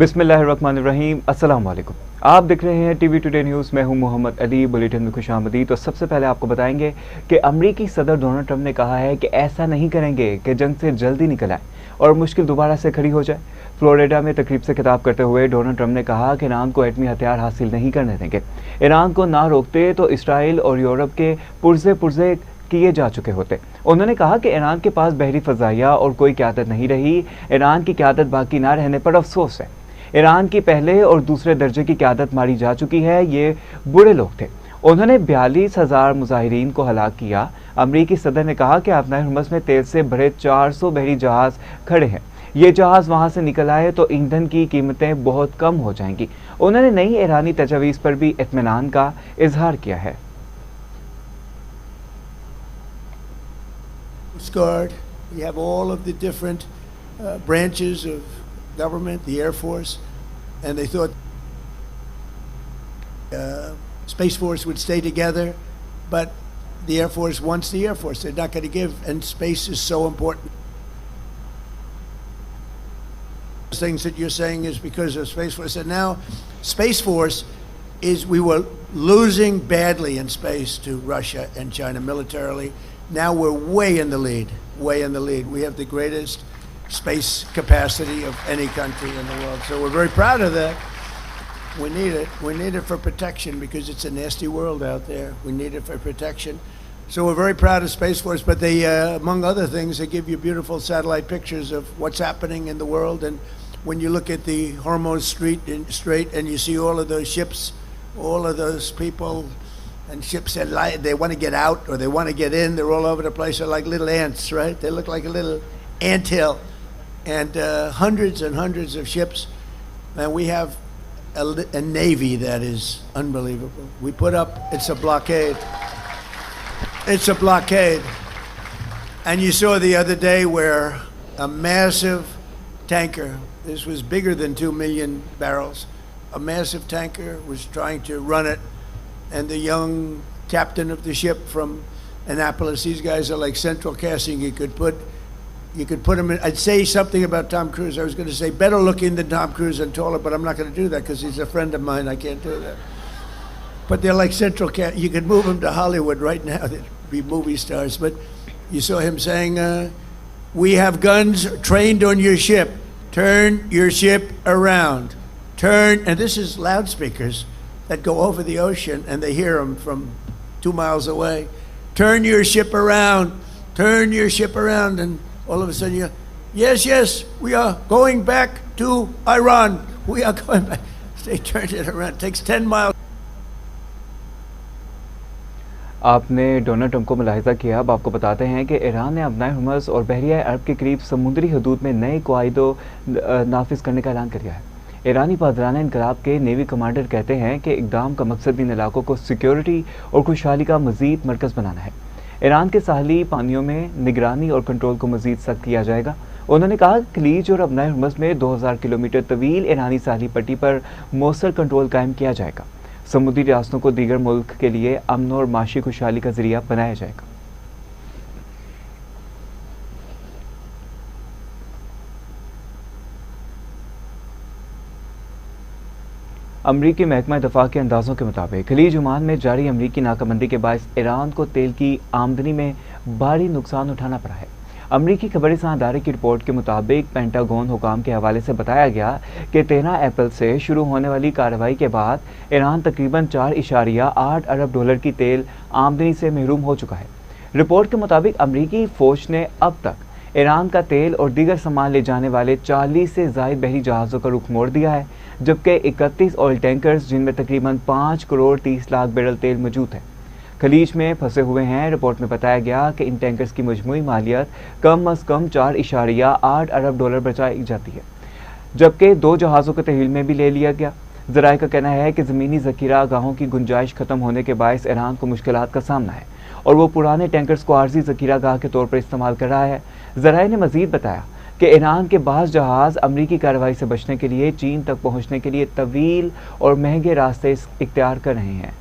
बिस्मिल्लाहिर्रहमानिर्रहीम। अस्सलाम वालेकुम। आप देख रहे हैं टीवी टुडे न्यूज़। मैं हूं मोहम्मद अली। बुलेटिन में खुशामदीद। तो सबसे पहले आपको बताएंगे कि अमरीकी सदर डोनाल्ड ट्रंप ने कहा है कि ऐसा नहीं करेंगे कि जंग से जल्दी निकल आए और मुश्किल दोबारा से खड़ी हो जाए। फ्लोरिडा में तकरीब से खिताब करते हुए डोनाल्ड ट्रंप ने कहा कि ईरान को एटमी हथियार हासिल नहीं करने देंगे। ईरान को ना रोकते तो इसराइल और यूरोप के पुर्जे पुर्जे किए जा चुके होते। उन्होंने कहा कि ईरान के पास बहरी फजाइया और कोई क़यादत नहीं रही। ईरान की क़यादत बाकी ना रहने पर अफसोस है। ईरान की पहले और दूसरे दर्जे की क़यादत मारी जा चुकी है। ये बुरे लोग थे। उन्होंने 42,000 मुजाहिरीन को हलाक किया। अमरीकी सदर ने कहा कि अपना हुर्मुज़ में तेल से भरे 400 बहरी जहाज खड़े हैं। ये जहाज वहां से निकल आए तो ईंधन की कीमतें बहुत कम हो जाएंगी। उन्होंने नई ईरानी तजवीज़ पर भी इत्मीनान का इजहार किया है। Guard. You have all of the different branches of government, the Air Force, and they thought Space Force would stay together, but the Air Force wants the Air Force. They're not going to give, and space is so important. Things that you're saying is because of Space Force, and now Space Force we were losing badly in space to Russia and China militarily. Now we're way in the lead, way in the lead. We have the greatest space capacity of any country in the world. So we're very proud of that. We need it. We need it for protection because it's a nasty world out there. We need it for protection. So we're very proud of Space Force, but they, among other things, they give you beautiful satellite pictures of what's happening in the world. And when you look at the Hormuz Strait and you see all of those ships, all of those people, and ships that they want to get out or they want to get in. They're all over the place. They're like little ants, right? They look like a little anthill. And hundreds and hundreds of ships. And we have a navy that is unbelievable. We put up, it's a blockade. It's a blockade. And you saw the other day where a massive tanker, this was bigger than 2 million barrels, a massive tanker was trying to run it. And the young captain of the ship from Annapolis, these guys are like central casting. You could put him in. I'd say something about Tom Cruise. I was going to say better looking than Tom Cruise and taller, but I'm not going to do that because he's a friend of mine. I can't do that. But they're like central cast. You could move them to Hollywood right now. They'd be movie stars. But you saw him saying, we have guns trained on your ship. Turn your ship around. Turn, and this is loudspeakers that go over the ocean and they hear them from 2 miles away. Turn your ship around. Turn your ship around. And all of a sudden yes, we are going back to Iran. We are going back. They turned it around. It takes 10 miles. आपने Donald Trump को मुलाहिजा किया। अब आपको बताते हैं कि Iran ने अपना हुर्मुज़ और बहरिया अरब के करीब समुद्री हदूद में नए कवायदों नाफिज करने का ऐलान कर दिया है। ईरानी पादराना इनकलाब के नेवी कमांडर कहते हैं कि इक़दाम का मकसद इन इलाकों को सिक्योरिटी और खुशहाली का मज़ीद मरकज़ बनाना है। ईरान के साहली पानियों में निगरानी और कंट्रोल को मज़ीद सख्त किया जाएगा। उन्होंने कहा कि खलीज और अपना हुर्मुज़ में 2000 किलोमीटर तवील ईरानी साहली पट्टी पर मौसर कंट्रोल कायम किया जाएगा। समुद्री रियासतों को दीगर मुल्क के लिए अमन और माशी खुशहाली का जरिया बनाया जाएगा। अमरीकी महकमा दफा के अंदाजों के मुताबिक खलीज ओमान में जारी अमरीकी नाकाबंदी के बायस ईरान को तेल की आमदनी में भारी नुकसान उठाना पड़ा है। अमरीकी खबरें अदारे की रिपोर्ट के मुताबिक पेंटागन हुकाम के हवाले से बताया गया कि 13 अप्रैल से शुरू होने वाली कार्रवाई के बाद ईरान तकरीबन 4.8 अरब डॉलर की तेल आमदनी से महरूम हो चुका है। रिपोर्ट के मुताबिक अमरीकी फौज ने अब तक ईरान का तेल और दीगर सामान ले जाने वाले 40 से ज़ायद बहरी जहाज़ों का रुख मोड़ दिया है, जबकि 31 ऑयल टैंकर्स जिनमें तकरीबन 5 करोड़ 30 लाख बैरल तेल मौजूद है खलीज में फंसे हुए हैं। रिपोर्ट में बताया गया कि इन टैंकर्स की मजमूई मालियत कम अज़ कम 4.8 अरब डॉलर बचाई जाती है, जबकि 2 जहाज़ों को तहवील में भी ले लिया गया। ज़राए का कहना है कि ज़मीनी ज़ख़ीरा गाहों की गुंजाइश ख़त्म होने के बायस ईरान को मुश्किलात का सामना है और वो पुराने टैंकर्स को आर्जी ज़ख़ीरा गाह के तौर पर इस्तेमाल कर रहा है। ज़राए ने मज़ीद बताया कि ईरान के बाज़ जहाज़ अमरीकी कार्रवाई से बचने के लिए चीन तक पहुँचने के लिए तवील और महंगे रास्ते इख्तियार कर रहे हैं।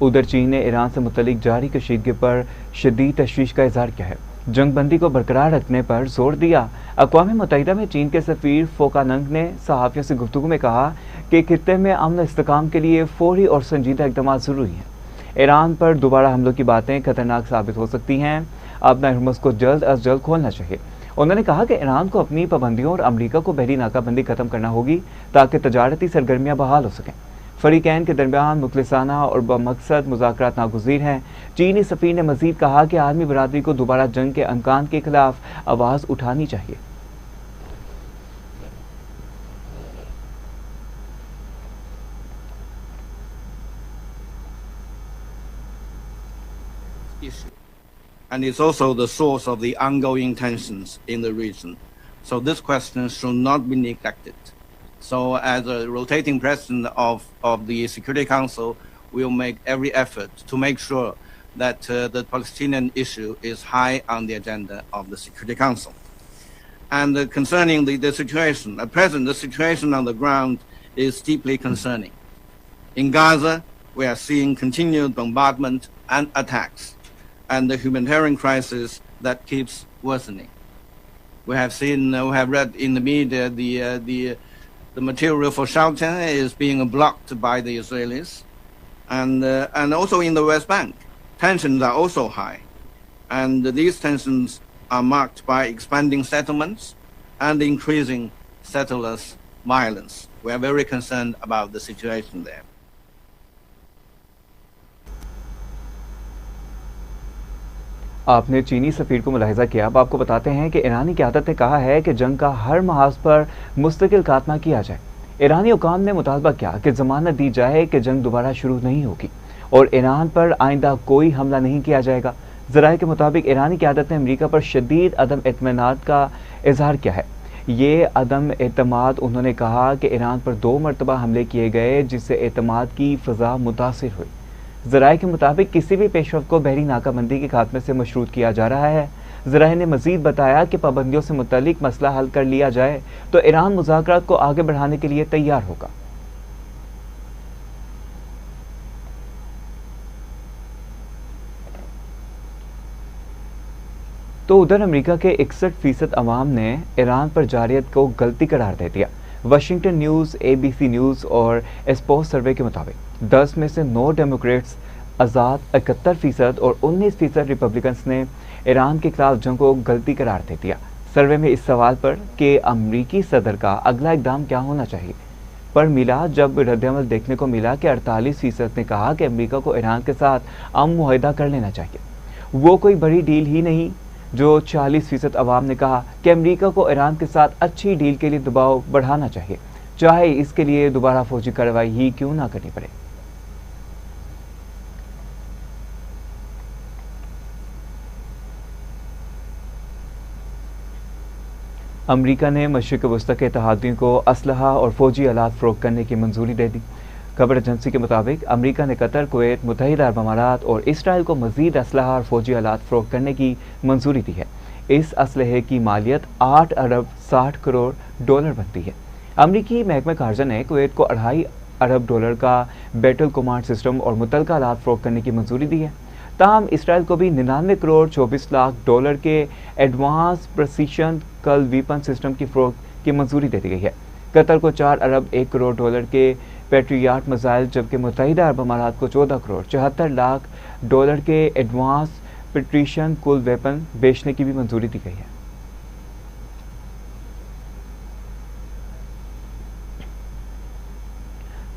उधर चीन ने ईरान से मुतल्लिक जारी कशीदगी पर शदीद तशवीश का इजहार किया है। जंग बंदी को बरकरार रखने पर जोर दिया। अक़वाम मुत्तहिदा में चीन के सफ़ीर फोकानंग ने सहाफ़ियों से गुफ्तगू में कहा कि खित्ते में अमन और इस्तेहकाम के लिए फौरी और संजीदा इक़दाम ज़रूरी हैं। ईरान पर दोबारा हमलों की बातें खतरनाक साबित हो सकती हैं। अपना हरमुज़ को जल्द अज जल्द खोलना चाहिए। उन्होंने कहा कि ईरान को अपनी पाबंदियों और अमरीका को बहरी नाकाबंदी खत्म करना होगी ताकि तजारती सरगर्मियाँ बहाल हो सकें। फरीकैन के दरमियान मुखलिसाना और बमकसद मुज़ाकरात नागुज़ीर हैं। चीनी सफ़ीर ने मज़ीद कहा कि आलमी बरादरी को दोबारा जंग के अमकान के खिलाफ आवाज़ उठानी चाहिए। And it's also the source of the ongoing tensions in the region. So this question should not be neglected. So as a rotating president of the Security Council, we'll make every effort to make sure that the Palestinian issue is high on the agenda of the Security Council. And concerning the situation, at present the situation on the ground is deeply concerning. In Gaza, we are seeing continued bombardment and attacks, and the humanitarian crisis that keeps worsening. We have read in the media the material for shelter is being blocked by the Israelis, and also in the West Bank, tensions are also high, and these tensions are marked by expanding settlements and increasing settlers' violence. We are very concerned about the situation there. आपने चीनी सफ़ीर को मुलाहिज़ा किया। अब आपको बताते हैं कि ईरानी क़यादत ने कहा है कि जंग का हर महाज पर मुस्तकिल खात्मा किया जाए। ईरानी हुकाम ने मुतालबा किया कि ज़मानत दी जाए कि जंग दोबारा शुरू नहीं होगी और ईरान पर आइंदा कोई हमला नहीं किया जाएगा। ज़राए के मुताबिक ईरानी क़यादत ने अमरीका पर शदीद अदम एतमाद का इजहार किया है। ये अदम एतमाद, उन्होंने कहा कि ईरान पर 2 मरतबा हमले किए गए जिससे एतमाद की फ़ज़ा मुतासिर हुई। ज़राए के मुताबिक किसी भी पेशरफ को बहरी नाकाबंदी के खात्मे से मशरूत किया जा रहा है। ज़राए ने मज़ीद बताया कि पाबंदियों से मुतालिक मसला हल कर लिया जाए तो ईरान मुज़ाकरात को आगे बढ़ाने के लिए तैयार होगा। तो उधर अमेरिका के 61% अवाम ने ईरान पर जारियत को गलती करार दे दिया। वाशिंगटन न्यूज़, ABC न्यूज़ और एस्पोस सर्वे के मुताबिक 10 में से 9 डेमोक्रेट्स आज़ाद, 71% और 19% रिपब्लिकन्स ने ईरान के खिलाफ जंग को गलती करार दे दिया। सर्वे में इस सवाल पर कि अमरीकी सदर का अगला इक़दाम क्या होना चाहिए पर मिला जब रद्दअमल देखने को मिला कि 48% ने कहा कि अमरीका को ईरान के साथ अमन मुआहदा कर लेना चाहिए। वो कोई बड़ी डील ही नहीं। जो 40% अवाम ने कहा कि अमरीका को ईरान के साथ अच्छी डील के लिए दबाव बढ़ाना चाहिए, चाहे इसके लिए दोबारा फौजी कार्रवाई ही क्यों ना करनी पड़े। अमरीका ने मशरिक़ वस्ता के इत्तेहादियों को असलहा और फौजी आलात फ़रोख्त करने की मंजूरी दे दी। खबर एजेंसी के मुताबिक अमरीका ने कतर, कुवैत, मुत्तहिदा अरब अमारात और इसराइल को मज़ीद असलहा और फौजी आलात फ़रोख्त करने की मंजूरी दी है। इस असलहे की मालियत 8 अरब 60 करोड़ डॉलर बनती है। अमरीकी महकमा खारजा ने कुवैत को 2.5 अरब डॉलर का बैटल कमांड सिस्टम और मुतल्लिका आलात फ़रोख्त करने की मंजूरी दी है। ताहम इसराइल को भी 99 करोड़ 24 लाख डॉलर के एडवांस प्रेसिशन कल वीपन सिस्टम की फ़रोख्त की मंजूरी दे दी गई है। कतर को 4 अरब 1 करोड़ डॉलर के पेट्रियाट मिसाइल, जबकि मुत्तहिदा अरब अमारात को 14 करोड़ 74 लाख डॉलर के एडवांस पेट्रिशन कुल वेपन बेचने की भी मंजूरी दी गई है।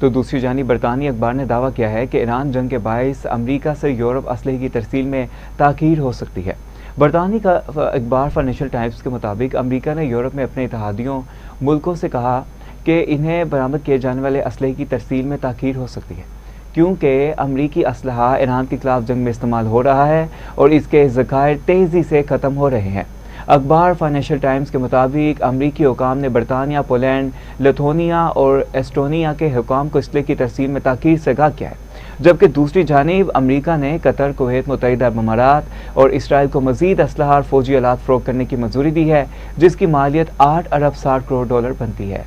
तो दूसरी जानिब बरतानी अखबार ने दावा किया है कि ईरान जंग के बायस अमरीका से यूरोप असलहे की तरसील में ताख़ीर हो सकती है। बरतानी का अखबार फाइनेंशियल टाइम्स के मुताबिक अमरीका ने यूरोप में अपने इत्तेहादियों मुल्कों से कहा कि इन्हें बरामद किए जाने वाले असलहे की तरसील में ताख़ीर हो सकती है क्योंकि अमरीकी असलहा ईरान के खिलाफ जंग में इस्तेमाल हो रहा है और इसके ज़खायर तेज़ी से ख़त्म हो रहे हैं। अखबार फाइनेंशियल टाइम्स के मुताबिक अमरीकी हुकाम ने बरतानिया, पोलैंड, लिथुआनिया और एस्टोनिया के हुकाम को असलहे की तरसील में ताक़ीर से आगाह किया है, जबकि दूसरी जानिब अमरीका ने कतर, कुवैत, मुत्तहिदा अरब अमारात और इसराइल को मज़ीद असलहा और फौजी आलात फ़रोख्त करने की मंजूरी दी है, जिसकी मालियत 8 अरब 60 करोड़ डॉलर बनती है।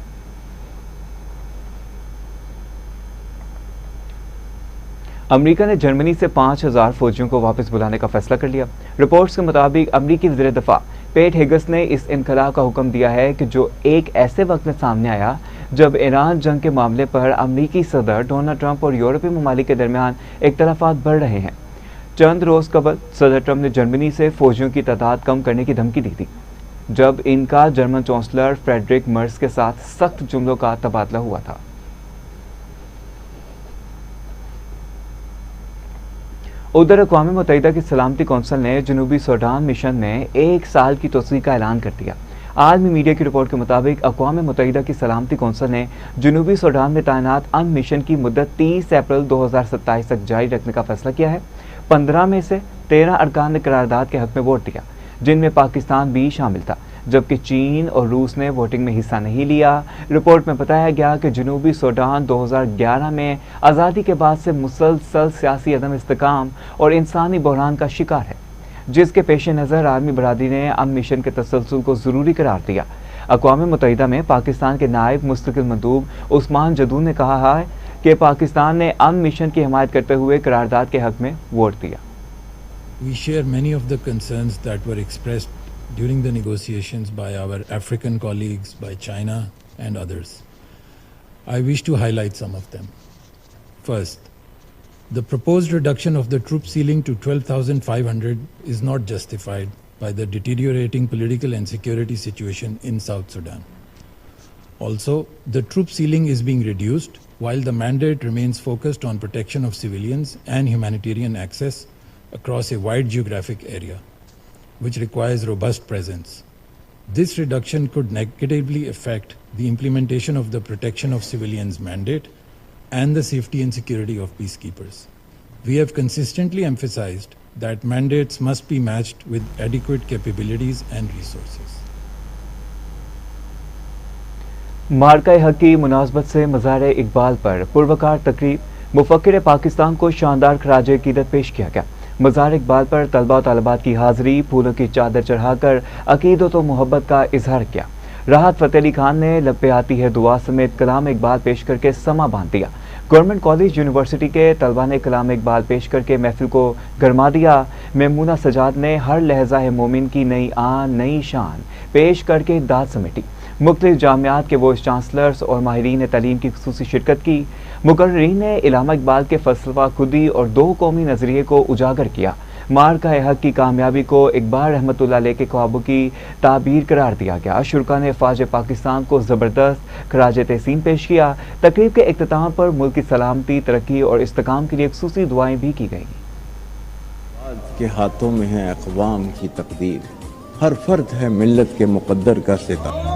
अमेरिका ने जर्मनी से 5,000 फौजियों को वापस बुलाने का फैसला कर लिया। रिपोर्ट्स के मुताबिक अमेरिकी वज़ीर दफ़ा पेट हेगस ने इस इनकलाब का हुक्म दिया है कि जो एक ऐसे वक्त में सामने आया जब ईरान जंग के मामले पर अमेरिकी सदर डोनाल्ड ट्रंप और यूरोपीय ममालिक के दरमियान इख्तलाफात बढ़ रहे हैं। चंद रोज़ कबल सदर ट्रंप ने जर्मनी से फौजियों की तादाद कम करने की धमकी दी थी, जब इनका जर्मन चांसलर फ्रेडरिक मर्ज के साथ सख्त जुमलों का तबादला हुआ था। उधर अक़वाम मुत्तहिदा की सलामती कौंसिल ने जनूबी सूडान मिशन में 1 साल की तोसी का ऐलान कर दिया। आलमी मीडिया की रिपोर्ट के मुताबिक अक़वाम मुत्तहिदा की सलामती कौंसिल ने जनूबी सूडान में तैनात अमन मिशन की मुद्दत 30 अप्रैल 2027 तक जारी रखने का फैसला किया है। 15 में से 13 अरकान ने करारदाद के हक में वोट दिया, जिनमें पाकिस्तान भी शामिल था, जबकि चीन और रूस ने वोटिंग में हिस्सा नहीं लिया। रिपोर्ट में बताया गया कि जनूबी सूडान 2011 में आज़ादी के बाद से मुसलसल सियासी अदम इस्तेकाम और इंसानी बहरान का शिकार है, जिसके पेश नज़र आर्मी बरादरी ने अमन मिशन के तसलसल को ज़रूरी करार दिया। अक़वाम मुत्तहिदा में पाकिस्तान के नायब मुस्तकिल मंदूब उस्मान जदून ने कहा है कि पाकिस्तान ने अमन मिशन की हिमायत करते हुए करारदाद के हक में वोट दिया। We share many of the concerns that were expressed during the negotiations by our African colleagues, by China and others. I wish to highlight some of them. First, the proposed reduction of the troop ceiling to 12,500 is not justified by the deteriorating political and security situation in South Sudan. Also, the troop ceiling is being reduced while the mandate remains focused on protection of civilians and humanitarian access across a wide geographic area, which requires robust presence. This reduction could negatively affect the implementation of the protection of civilians mandate and the safety and security of peacekeepers. We have consistently emphasized that mandates must be matched with adequate capabilities and resources. मार्का हक की मुनासबत से मज़ार इकबाल पर पुरवकार तकरीब मुफक्किर पाकिस्तान को शानदार खराज अकीदत पेश किया गया। मज़ार इकबाल पर तलबा और तलबात की हाज़िरी, फूलों की चादर चढ़ाकर अकीदत और मोहब्बत का इजहार किया। राहत फ़तेह अली खान ने लब्बे आती है दुआ समेत कलाम इकबाल पेश करके समा बांध दिया। गवर्नमेंट कॉलेज यूनिवर्सिटी के तलबा ने कलाम इकबाल पेश करके महफिल को गरमा दिया। मेमूना सजाद ने हर लहजा है मोमिन की नई आन नई शान पेश करके दाद समेटी। मुख्तलिफ जामियात के वाइस चांसलर्स और माहिरीन तलीम की खुसूसी शिरकत की। मुकर्रीरीन ने इलामा इकबाल के फलसफा खुदी और दो कौमी नजरिए को उजागर किया। मार्का हक की कामयाबी को इकबाल रहमतुल्लाह अलैह के ख्वाबों की ताबीर करार दिया गया। शुरका ने फ़ौज पाकिस्तान को ज़बरदस्त खराज तहसीन पेश किया। तकरीब के इख्तिताम पर मुल्क की सलामती, तरक्की और इस्तेकाम के लिए खुसूसी दुआएं भी की गईं। के हाथों में है अक़वाम की तकदीर, हर फर्द है मिल्लत के मुक़द्दर का सितारा।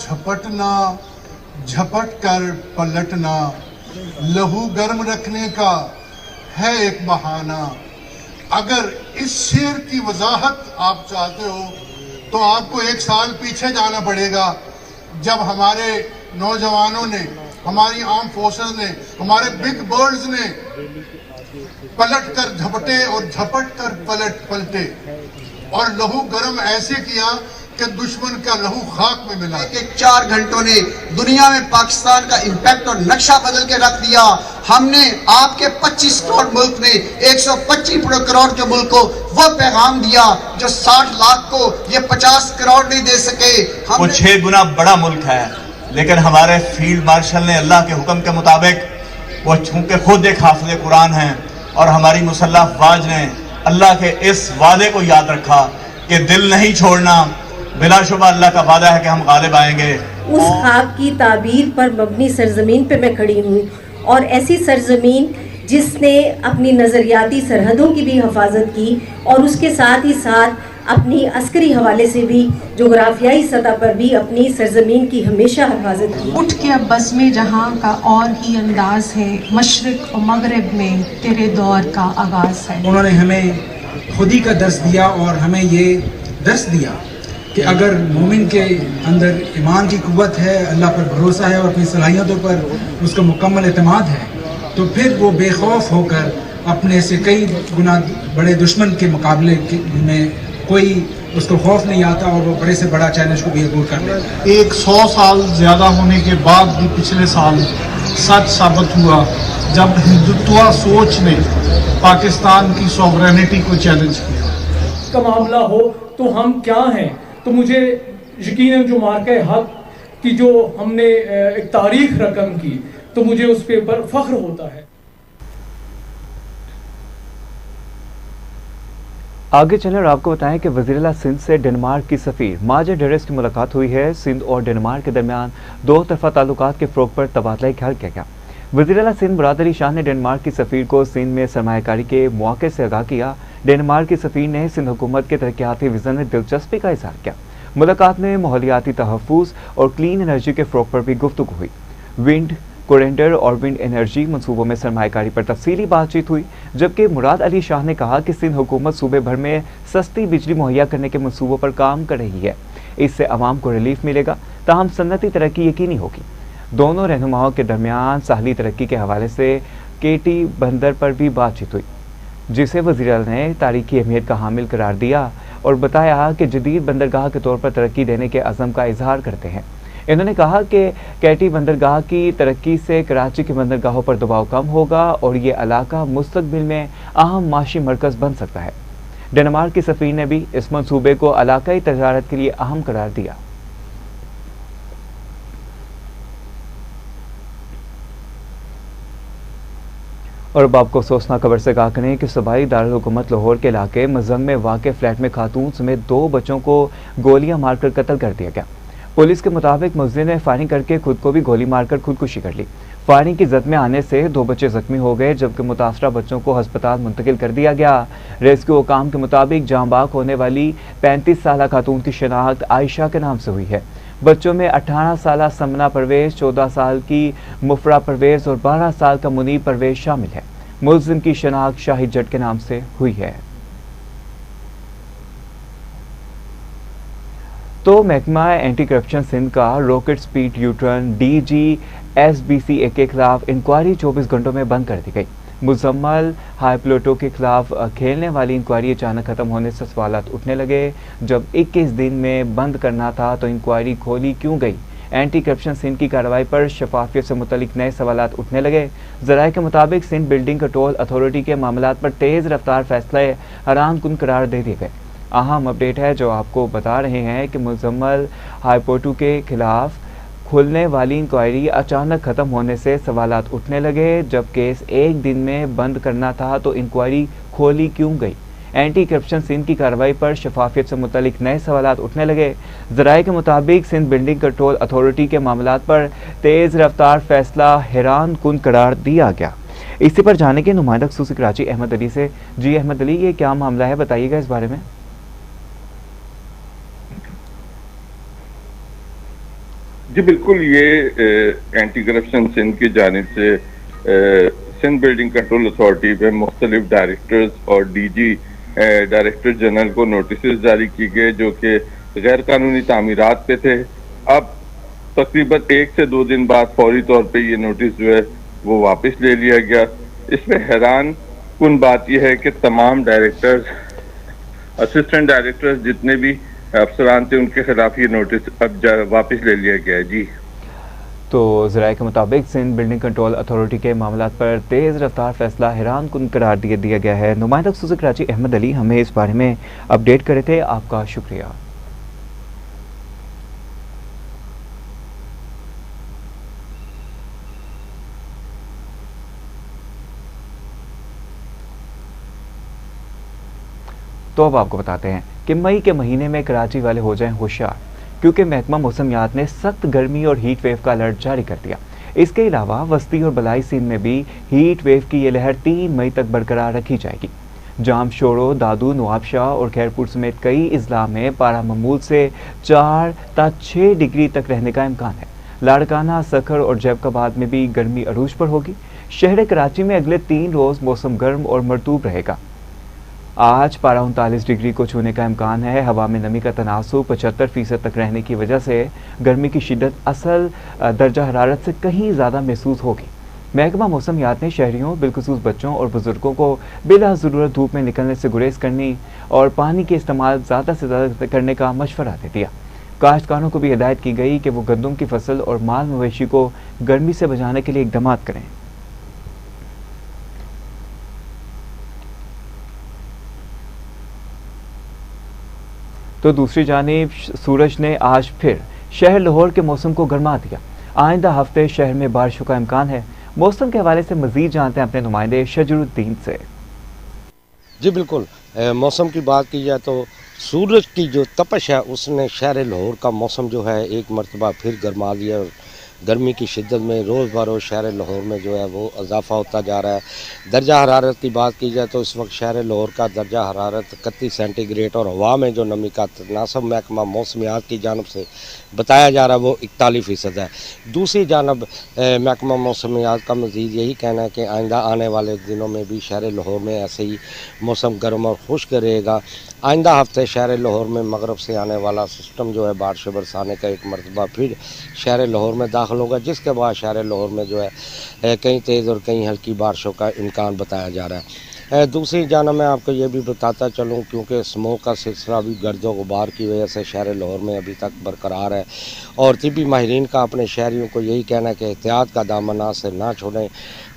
झपटना, झपट कर पलटना, लहू गर्म रखने का है एक बहाना। अगर इस शेर की वजाहत आप चाहते हो तो आपको 1 साल पीछे जाना पड़ेगा, जब हमारे नौजवानों ने, हमारी आर्म फोर्सेस ने, हमारे बिग बर्ड्स ने पलट कर झपटे और झपट कर पलटे और लहू गर्म ऐसे किया कि दुश्मन का लहू खाक में मिला। 4 घंटों ने दुनिया में पाकिस्तान का इंपैक्ट और नक्शा बदल के रख दिया। हमने आपके 25 करोड़ मुल्क ने 125 करोड़ के मुल्क को वो पैगाम दिया जो 60 लाख को ये 50 करोड़ नहीं दे सके। वो 6 गुना बड़ा मुल्क है लेकिन हमारे फील्ड मार्शल ने अल्लाह के हुक्म के मुताबिक, वो चूँकि खुद एक हाफिज़ कुरान हैं और हमारी मुसल्लह अफवाज ने अल्लाह के इस वादे को याद रखा कि दिल नहीं छोड़ना, बिलाशुबा अल्लाह का वादा है कि हम गालिब आएंगे। उस ख्वाब की ताबीर पर मबनी सरजमीन पे मैं खड़ी हूँ, और ऐसी सरजमीन जिसने अपनी नज़रियाती सरहदों की भी हिफाजत की और उसके साथ ही साथ अपनी अस्करी हवाले से भी जोग्राफियाई सतह पर भी अपनी सरजमीन की हमेशा हिफाजत की। उठ के अब बस में जहाँ का और ही अंदाज है, मशरिक और मगरिब में तेरे दौर का आगाज है। उन्होंने हमें खुदी का दर्स दिया और हमें ये दर्स दिया कि अगर मोमिन के अंदर ईमान की कुव्वत है, अल्लाह पर भरोसा है और अपनी सलाहियतों पर उसका मुकम्मल एतमाद है, तो फिर वो बेखौफ होकर अपने से कई गुना बड़े दुश्मन के मुकाबले में कोई उसको खौफ नहीं आता और वो बड़े से बड़ा चैलेंज को भी दूर कर लेता है। 100 साल ज़्यादा होने के बाद भी पिछले साल सच साबित हुआ जब हिंदुत्व सोच ने पाकिस्तान की सॉवरेनिटी को चैलेंज किया। का मामला हो तो हम क्या हैं, तो मुझे यकीनन जो मार्के हक की जो हमने एक तारीख रकम की, तो मुझे उस पे पर फख्र होता है। आगे चलें और आपको बताएं कि वज़ीर-ए-आला सिंध से डेनमार्क की सफ़ीर मार्जा डेरेस की मुलाकात हुई है। सिंध और डेनमार्क के दरमियान दो तरफा ताल्लुकात के फ़रोग़ पर तबादला ख्याल किया गया। वज़ीर-ए-आला सिंध मुराद अली शाह ने डेनमार्क की सफ़ीर को सिंध में सरमायाकारी के मौके से आगाह किया। डेनमार्क की सफ़ीर ने सिंध हुकूमत के तरक्याती विज़न में दिलचस्पी का इज़हार किया। मुलाकात में माहौलियाती तहफ़्फ़ुज़ और क्लीन एनर्जी के फ़रोग़ पर भी गुफ्तगू हुई। विंड कोरेंडर और विंड एनर्जी मनसूबों में सरमायाकारी पर तफसीली बातचीत हुई, जबकि मुराद अली शाह ने कहा कि सिंध हुकूमत सूबे भर में सस्ती बिजली मुहैया करने के मनसूबों पर काम कर रही है। इससे अवाम को रिलीफ मिलेगा, ताहम सनती तरक्की यकीनी होगी। दोनों रहनुमाओं के दरमियान साहली तरक्की के हवाले से केटी बंदर पर भी बातचीत हुई, जिसे वज़ीर-ए-आला ने तारीखी अहमियत का हामिल करार दिया और बताया कि जदीद बंदरगाह के तौर पर तरक्की देने के अज़म का इजहार करते हैं। इन्होंने कहा कि कैटी बंदरगाह की तरक्की से कराची के बंदरगाहों पर दबाव कम होगा और ये इलाका मुस्तक़बिल में अहम माशी मरकज़ बन सकता है। डेनमार्क की सफ़ीर ने भी इस मनसूबे को इलाकाई तजारत के लिए अहम करार दिया। और अब आपको अफसोसनाक खबर से आगाह करें कि सूबाई दारुल हुकूमत लाहौर के इलाके मजंग में वाक़ फ्लैट में खातून समेत 2 बच्चों को गोलियां मारकर कत्ल कर दिया गया। पुलिस के मुताबिक मुलजिम ने फायरिंग करके खुद को भी गोली मारकर खुदकुशी कर ली। फायरिंग की जद में आने से 2 बच्चे जख्मी हो गए, जबकि मुतासरा बच्चों को अस्पताल मुंतकिल कर दिया गया। रेस्क्यू हुकाम के मुताबिक जांबाग होने वाली 35 साल खातून की शनाख्त आयशा के नाम से हुई है। बच्चों में 18 साल समना परवेज, 14 साल की मुफरा परवेज और 12 साल का मुनीब परवेज शामिल है। मुलजिम की शनाख्त शाहिद जट के नाम से हुई है। तो महकमा एंटी करप्शन सिंध का रॉकेट स्पीड यूटर्न DGSBCA के खिलाफ इंक्वायरी 24 घंटों में बंद कर दी गई। मुजम्मल हाईप्लोटो के खिलाफ खेलने वाली इंक्वायरी अचानक खत्म होने से सवालात उठने लगे। जब 21 दिन में बंद करना था तो इंक्वायरी खोली क्यों गई? एंटी करप्शन सिंध की कार्रवाई पर शफाफियत से मुतल्लिक नए सवालात उठने लगे। ज़राए के मुताबिक सिंध बिल्डिंग कंट्रोल अथॉरिटी के मामलात पर तेज़ रफ्तार फैसले हैरानकुन करार दे दिए गए। अहम अपडेट है जो आपको बता रहे हैं कि मुजम्मल हाईपोटू के खिलाफ खुलने वाली इंक्वायरी अचानक ख़त्म होने से सवालात उठने लगे। जब केस 1 दिन में बंद करना था तो इंक्वायरी खोली क्यों गई? एंटी करप्शन सिंध की कार्रवाई पर शफाफियत से मुतल्लिक नए सवालात उठने लगे। ज़राए के मुताबिक सिंध बिल्डिंग कंट्रोल अथॉरिटी के मामलात पर तेज़ रफ्तार फैसला हैरानकुन करार दिया गया। इसी पर जाने के नुमाइंदा खसूसी कराची अहमद अली से। जी अहमद अली, ये क्या मामला है, बताइएगा इस बारे में। जी बिल्कुल, ये एंटी करप्शन सिंध की जानिब से सिंध बिल्डिंग कंट्रोल अथॉरिटी में मुख्तलिफ डायरेक्टर्स और DG डायरेक्टर जनरल को नोटिस जारी किए गए जो कि गैर कानूनी तामीरात पे थे। अब तकरीबन 1 से 2 दिन बाद फौरी तौर पे ये नोटिस जो है वो वापस ले लिया गया। इसमें हैरान कुन बात यह है कि तमाम डायरेक्टर्स, असिस्टेंट डायरेक्टर्स जितने भी अफसरान थे उनके खिलाफ ये नोटिस अब वापस ले लिया गया है। जी तो ज़राए के मुताबिक सिंध बिल्डिंग कंट्रोल अथॉरिटी के मामलात पर तेज़ रफ्तार फैसला हैरानकुन करार दिया गया है। नुमाइंदा खसूसी कराची अहमद अली हमें इस बारे में अपडेट करे थे, आपका शुक्रिया। तो अब आपको बताते हैं कि मई के महीने में कराची वाले हो जाएं होशियार, क्योंकि महकमा मौसमियात ने सख्त गर्मी और हीट वेव का अलर्ट जारी कर दिया। इसके अलावा वस्ती और बलाई सिंध में भी हीट वेव की ये लहर 3 मई तक बरकरार रखी जाएगी। जाम शोरो, दादू, नवाबशाह और खैरपुर समेत कई इजला में पारा मामूल से 4 ta 6 डिग्री तक रहने का इम्कान है। लाड़काना, सखर और जैबकाबाद में भी गर्मी अरूज पर होगी। शहर कराची में अगले 3 रोज मौसम गर्म और मरतूब रहेगा। आज पारा 39 डिग्री को छूने का इम्कान है। हवा में नमी का तनासुब 75% तक रहने की वजह से गर्मी की शिद्दत असल दर्जा हरारत से कहीं ज़्यादा महसूस होगी। महकमा मौसमियात ने शहरियों, बिलखुसूस बच्चों और बुजुर्गों को बिला ज़रूरत धूप में निकलने से गुरेज करने और पानी के इस्तेमाल ज़्यादा से ज़्यादा करने का मशवरा दे दिया। काश्तकारों को भी हिदायत की गई कि वो गंदम की फसल और माल मवेशी को गर्मी से बचाने के लिए इकदाम करें। तो दूसरी जानिब सूरज ने आज फिर शहर लाहौर के मौसम को गर्मा दिया। आइंदा हफ्ते शहर में बारिशों का इम्कान है। मौसम के हवाले से मजीद जानते हैं अपने नुमाइंदे शजरुद्दीन से। जी बिल्कुल, मौसम की बात की जाए तो सूरज की जो तपश है उसने शहर लाहौर का मौसम जो है एक मरतबा फिर गर्मा दिया और गर्मी की शिद्दत में रोज़ बरोज़ शहर लाहौर में जो है वो इजाफ़ा होता जा रहा है। दर्जा हरारत की बात की जाए तो इस वक्त शहर लाहौर का दर्जा हरारत 31 सेंटीग्रेड और हवा में जो नमी का तनासब महकमा मौसमियात की जानब से बताया जा रहा है वो 41% है। दूसरी जानब महकमा मौसमियात का मज़ीद यही कहना है कि आइंदा आने वाले दिनों में भी शहर लाहौर में ऐसे ही मौसम गर्म और खुश्क रहेगा। आइंदा हफ्ते शहर लाहौर में मगरब से आने वाला सिस्टम जो है बारिश बरसाने का एक मरतबा फिर शहर लाहौर में दाखिल होगा, जिसके बाद शहर लाहौर में जो है कहीं तेज़ और कहीं हल्की बारिशों का इम्कान बताया जा रहा है। दूसरी जानब मैं आपको ये भी बताता चलूँ, क्योंकि स्मोक का सिलसिला भी गर्द व गुबार की वजह से शहर लाहौर में अभी तक बरकरार है और तिब्बी माहिरीन का अपने शहरियों को यही कहना है कि एहतियात का दामन से ना छोड़ें,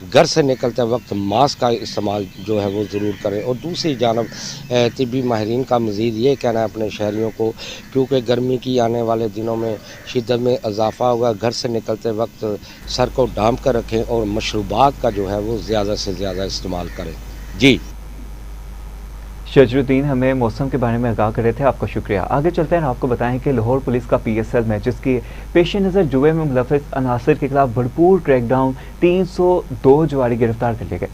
घर से निकलते वक्त मास्क का इस्तेमाल जो है वो ज़रूर करें। और दूसरी जानब तिब्बी माहिरीन का मज़ीद ये कहना है अपने शहरियों को, क्योंकि गर्मी की आने वाले दिनों में शिद्दत में इजाफ़ा होगा, घर से निकलते वक्त सर को ढांप कर रखें और मशरूबात का जो है वो ज़्यादा से ज़्यादा इस्तेमाल करें। जी शजरुद्दीन हमें मौसम के बारे में आगाह कर रहे थे, आपका शुक्रिया। आगे चलते हैं, आपको बताएं कि लाहौर पुलिस का PSL मैचेस के पेश नज़र जुए में मुलविस अनासर के खिलाफ भरपूर क्रैकडाउन 302 जवारी गिरफ्तार कर लिए गए।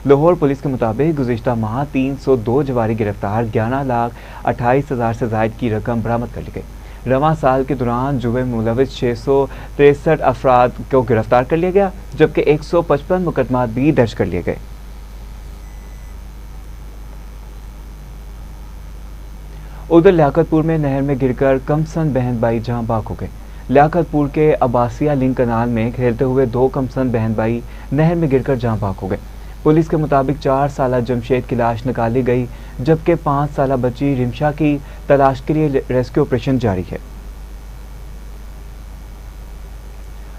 लाहौर पुलिस के मुताबिक गुज़िश्ता माह 302 जवारी गिरफ्तार 11,28,000 से ज़ायद की रकम बरामद कर ली गई। रवां साल के दौरान जुए में मुलविस 663 अफराद को गिरफ्तार कर लिया गया, जबकि 155 मुकदमात भी दर्ज कर लिए गए। उधर लियाकतपुर में नहर में गिरकर कमसन बहन भाई जहां बाग हो गए। लियाकतपुर के अब्बासिया लिंक कनाल में खेलते हुए 2 कमसन बहन भाई नहर में गिरकर जहां बाग हो गए। पुलिस के मुताबिक 4 साला जमशेद की लाश निकाली गई, जबकि 5 साला बच्ची रिमशा की तलाश के लिए रेस्क्यू ऑपरेशन जारी है।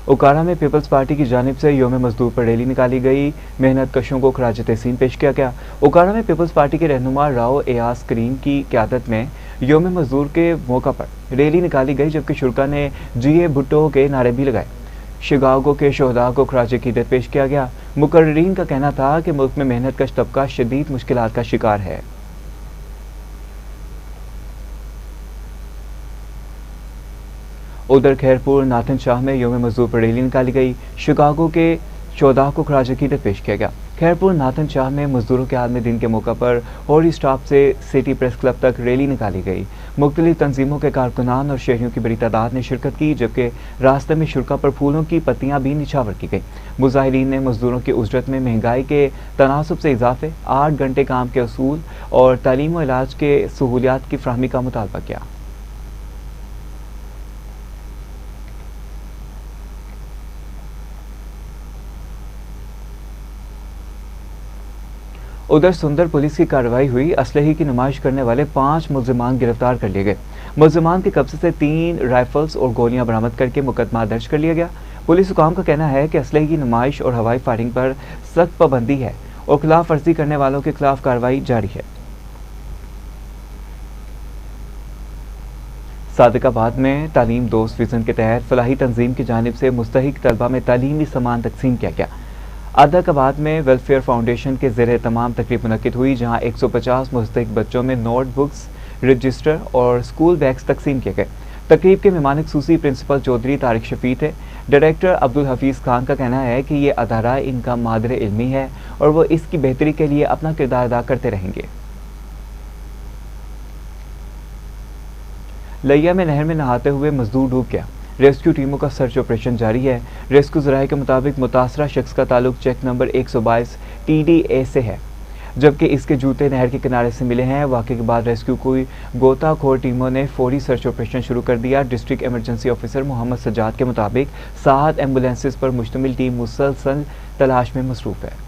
उकारा में पीपल्स पार्टी की जानिब से योम मजदूर पर रैली निकाली गई। मेहनत कशों को खराज तहसीन पेश किया गया। उकारा में पीपल्स पार्टी के रहनुमा राव एयास करीम की क़यादत में योम मजदूर के मौका पर रैली निकाली गई, जबकि शुरा ने GA भुट्टो के नारे भी लगाए। शिकागो के शोहदा को खराज अकीदत पेश किया गया। मुकर्रीन का कहना था कि मुल्क में मेहनत कश तबका शदीद मुश्किलात का शिकार है। उधर खैरपुर नाथन शाह में योम मजदूर पर रैली निकाली गई। शिकागो के शोहदा को खराज अकीदत पेश किया गया। खैरपुर नाथन शाह में मजदूरों के आदमी दिन के मौका पर होरी स्टॉप से सिटी प्रेस क्लब तक रैली निकाली गई। मुख्तलिफ तंजीमों के कारकुनान और शहरियों की बड़ी तादाद ने शिरकत की, जबकि रास्ते में शुरा पर फूलों की पत्तियां भी निछावर की गई। मुजाहिरीन ने मजदूरों की उजरत में महंगाई के तनासुब से इजाफे, 8 घंटे काम के असूल और तालीम व इलाज के सहूलियात की फ्राहमी का मुतालबा किया। उधर सुंदर पुलिस की कार्रवाई हुई। असलहे की नुमाइश करने वाले 5 मुलजिमान गिरफ्तार कर लिए गए। मुलजिमान के कब्जे से 3 राइफल्स और गोलियां बरामद करके मुकदमा दर्ज कर लिया गया। पुलिस हुकाम का कहना है कि असलहे की नुमाइश और हवाई फायरिंग पर सख्त पाबंदी है और खिलाफ वर्जी करने वालों के खिलाफ कार्रवाई जारी है। सादिकाबाद में तालीम दोस्त विजन के तहत फलाही तंजीम की जानिब से मुस्तहिक तलबा में तालीमी सामान तकसीम किया गया। आदाबाद में वेलफेयर फाउंडेशन के ज़ेर तमाम तकरीब मुनक्किद हुई, जहां 150 मुस्तहिक बच्चों में नोटबुक्स, रजिस्टर और स्कूल बैग्स तकसीम किए गए। तकरीब के मेहमान खुसूसी प्रिंसिपल चौधरी तारिक शफी थे। डायरेक्टर अब्दुल हफीज़ खान का कहना है कि ये अदारा इनका मादर इल्मी है और वो इसकी बेहतरी के लिए अपना किरदार अदा करते रहेंगे। लिया में नहर में नहाते हुए मजदूर डूब गया। रेस्क्यू टीमों का सर्च ऑपरेशन जारी है। रेस्क्यू ज़राए के मुताबिक मुतासरा शख्स का ताल्लुक चेक नंबर 122 TDA से है, जबकि इसके जूते नहर के किनारे से मिले हैं। वाक़े के बाद रेस्क्यू की गोताखोर टीमों ने फौरी सर्च ऑपरेशन शुरू कर दिया। District emergency officer Mohammad Sajjad के मुताबिक 7 एम्बुलेंसेस पर मुश्तमिल टीम मुसलसल तलाश में मसरूफ़ है।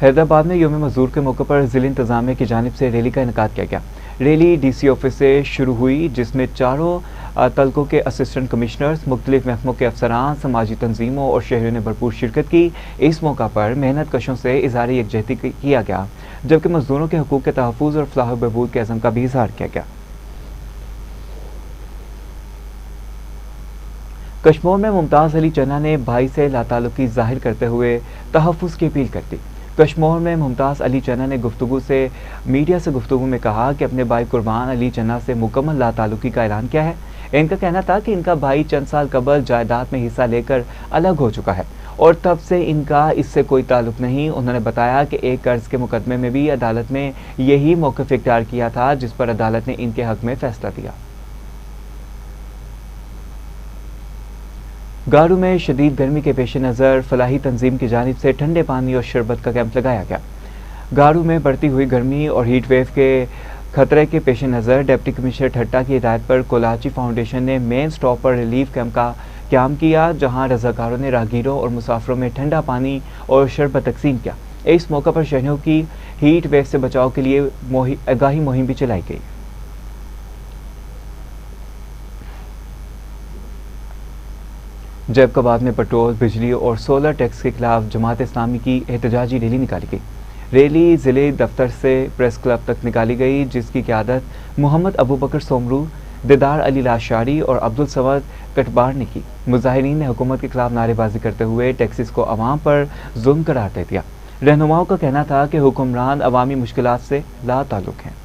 हैदराबाद में यौम मजदूर के मौके पर ज़िला इंतज़ामिया की जानिब से रैली का इनेकाद किया गया। रैली DC ऑफिस से शुरू हुई, जिसमें चारों तलकों के असिस्टेंट कमिश्नर्स, मुख्तलिफ महकमों के अफसरान, समाजी तंजीमों और शहरियों ने भरपूर शिरकत की। इस मौका पर मेहनत कशों से इज़हार यकजहती किया गया, जबकि मजदूरों के हकूक़ के तहफ़्फ़ुज़ और फलाह बहबूद के अज़म का भी इज़हार किया गया। कश्मीर में मुमताज़ अली चन्ना ने भाई से लाताल्लुकी ज़ाहिर करते हुए तहफ़्फ़ुज़ की अपील कर दी। कश्मीर में मुमताज़ अली चन्ना ने मीडिया से गुफ्तगू में कहा कि अपने भाई कुर्बान अली चन्ना से मुकम्मल लाताल्लुकी का ऐलान किया है। इनका कहना था कि इनका भाई चंद साल कबल जायदाद में हिस्सा लेकर अलग हो चुका है और तब से इनका इससे कोई ताल्लुक नहीं। उन्होंने बताया कि एक कर्ज के मुकदमे में भी अदालत में यही मौक़िफ़ इख्तियार किया था, जिस पर अदालत ने इनके हक़ में फ़ैसला दिया। गारू में शदीद गर्मी के पेश नज़र फलाही तंजीम की जानिब से ठंडे पानी और शरबत का कैंप लगाया गया। गारू में बढ़ती हुई गर्मी और हीट वेव के खतरे के पेश नज़र डिप्टी कमिश्नर ठट्टा की हिदायत पर कोलाची फाउंडेशन ने मेन स्टॉप पर रिलीफ कैंप का क़याम किया, जहां रज़ाकारों ने राहगीरों और मुसाफिरों में ठंडा पानी और शरबत तकसीम किया। इस मौके पर शहरियों की हीट वेव से बचाव के लिए आगाही मुहिम भी चलाई गई। जैकबाद में पेट्रोल, बिजली और सोलर टैक्स के खिलाफ जमात इस्लामी की एहतजाजी रैली निकाली गई। रैली ज़िले दफ्तर से प्रेस क्लब तक निकाली गई, जिसकी क़यादत मोहम्मद अबू बकर सोमरू, दिदार अली लाशारी और अब्दुल समद कटबार ने की। मुजाहिरीन ने हुकूमत के खिलाफ नारेबाजी करते हुए टैक्सीज को अवाम पर जुल्म करार दे दिया। रहनुमाओं का कहना था कि हुक्मरान अवामी मुश्किलात से लाताल्लुक हैं।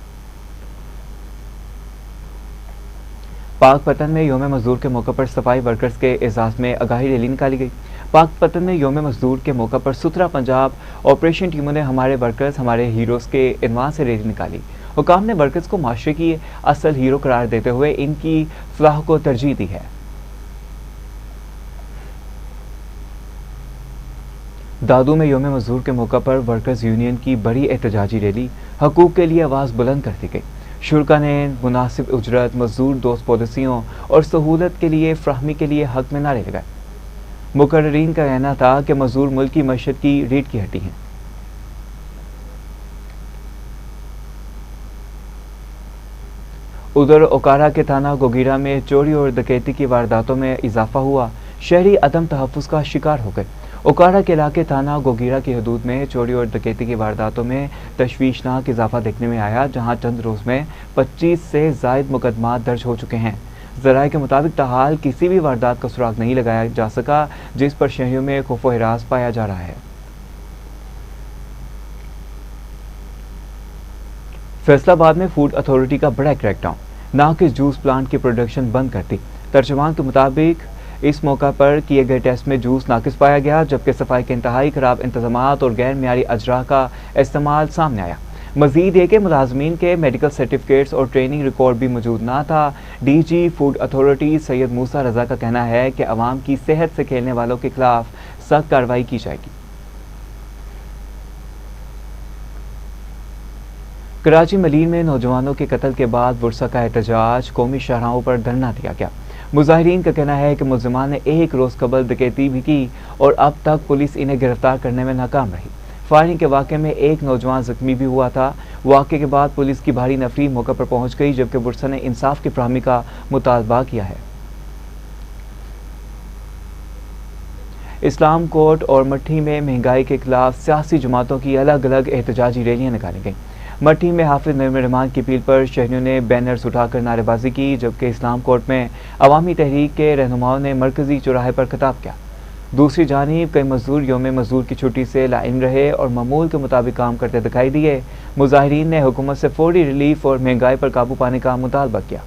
पाकपतन में यौम मजदूर के मौके पर सफाई वर्कर्स के एजाज़ में आगाही रैली निकाली गई। पाकपतन में यौम मजदूर के मौके पर सुथरा पंजाब ऑपरेशन टीमों ने हमारे वर्कर्स हमारे हीरोज़ के इनवान से रैली निकाली। हुकाम ने वर्कर्स को माशरे की असल हीरो करार देते हुए इनकी फलाह को तरजीह दी है। दादू में यौम मजदूर के मौके पर वर्कर्स यूनियन की बड़ी एहतजाजी रैली हकूक़ के लिए आवाज़ बुलंद कर दी गई। शुरा ने मुनासिब उजरत, मजदूर दोस्त पॉलिसियों और सहूलत के लिए फ्राहमी के लिए हक में नारे लगाए। मुकर्रीन का कहना था कि मजदूर मुल्क की मईशत की रीढ़ की हड्डी हैं। उधर ओकारा के थाना गोगीरा में चोरी और डकैती की वारदातों में इजाफा हुआ। शहरी अदम तहफ़्फ़ुज़ का शिकार हो गए। ओकारा के इलाके थाना गोगीरा की हदूद में चोरी और डकैती की वारदातों में तशवीशनाक इजाफा देखने में आया, जहां चंद रोज़ में 25 से ज़ायद मुकदमा दर्ज हो चुके हैं। ज़राए के मुताबिक ताहाल किसी भी वारदात का सुराग नहीं लगाया जा सका, जिस पर शहरियों में खौफ व हिरास पाया जा रहा है। फैसलाबाद में फूड अथॉरिटी का बड़ा क्रैकडाउन, नाकिस जूस प्लांट की प्रोडक्शन बंद कर दी। तर्जुमान के मुताबिक इस मौका पर किए गए टेस्ट में जूस नाकिस पाया गया, जबकि सफाई के इंतहाई खराब इंतजामात और गैर मियारी अजरा का इस्तेमाल सामने आया। मजीद है कि मुलाजमीन के मेडिकल सर्टिफिकेट्स और ट्रेनिंग रिकॉर्ड भी मौजूद ना था। DG फूड अथॉरिटी सैयद मूसा रजा का कहना है कि अवाम की सेहत से खेलने वालों के खिलाफ सख्त कार्रवाई की जाएगी। कराची मलीन में नौजवानों के कत्ल के बाद वर्षा का एहतजाज, कौमी शाहराहों पर धरना दिया गया। मुजाहिरीन का कहना है कि मुल्ज़िमान ने एक रोज़ कबल डकैती भी की और अब तक पुलिस इन्हें गिरफ्तार करने में नाकाम रही। फायरिंग के वाक़े में एक नौजवान जख्मी भी हुआ था। वाक़े के बाद पुलिस की भारी नफरी मौके पर पहुंच गई, जबकि बुरसा ने इंसाफ की फराहमी का मुतालबा किया है। इस्लाम कोर्ट और मट्ठी में महंगाई के खिलाफ सियासी जमातों की अलग अलग एहतजाजी रैलियां निकाली गईं। मट्टी में हाफिज नईमुर रहमान की अपील पर शहरियों ने बैनर्स उठाकर नारेबाजी की, जबकि इस्लाम कोर्ट में अवामी तहरीक के रहनुमाओं ने मरकजी चौराहे पर खिताब किया। दूसरी जानिब कई मजदूर यौम मजदूर की छुट्टी से लाइन रहे और मामूल के मुताबिक काम करते दिखाई दिए। मुजाहिरीन ने हुकूमत से फौरी रिलीफ और महंगाई पर काबू पाने का मुतालबा किया।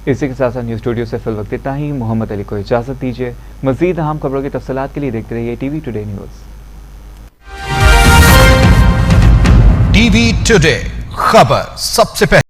इसी के साथ साथ न्यूज़ स्टूडियो से फिल वक्त इतना ही। मोहम्मद अली को इजाज़त दीजिए। मज़ीद अहम खबरों की तफसीलात के लिए देखते रहिए TV today news. TV today, खबर सबसे पहले।